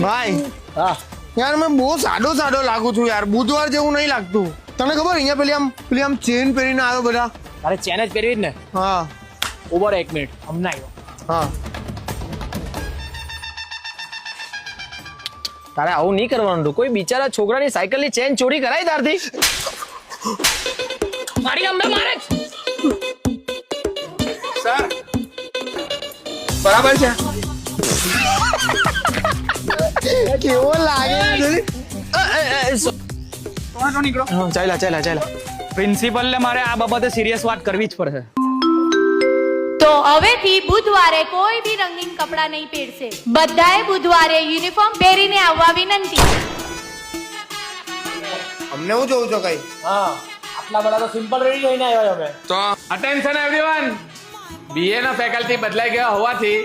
ભાઈ હા યાર મેં બહુ સાદો લાગુ છું યાર, બુધવાર જેવું નહીં લાગતું. તને ખબર અહીંયા પેલી આમ ચેન પહેરીને આવ્યો બધા. તારે ચેન જ પહેરવી જ ને. હા ઉભો રહે 1 મિનિટ, હમણાં આવ્યો. હા તારે આવું નહીં કરવાનું. કોઈ બિચારા છોકરાની સાયકલની ચેન ચોરી કરાય તારથી. મારી અંબે મારે સર બરાબર છે. કેવો લાગે નીકળો. ચાલ્યા પ્રિન્સિપલ ને મારે આ બાબતે સિરિયસ વાત કરવી જ પડશે. તો હવેથી બુધવારે કોઈ બી રંગીન કપડાં નહીં પહેરશે. બધાએ બુધવારે યુનિફોર્મ પહેરીને આવવા વિનંતી. અમને હું જોઉં છો કઈ? હા આટલા બધા તો સિમ્પલ રેડી લઈને આવ્યા અમે. તો અટેન્શન એવરીવન, બીએ ના ફેકલ્ટી બદલાઈ ગયા હોવાથી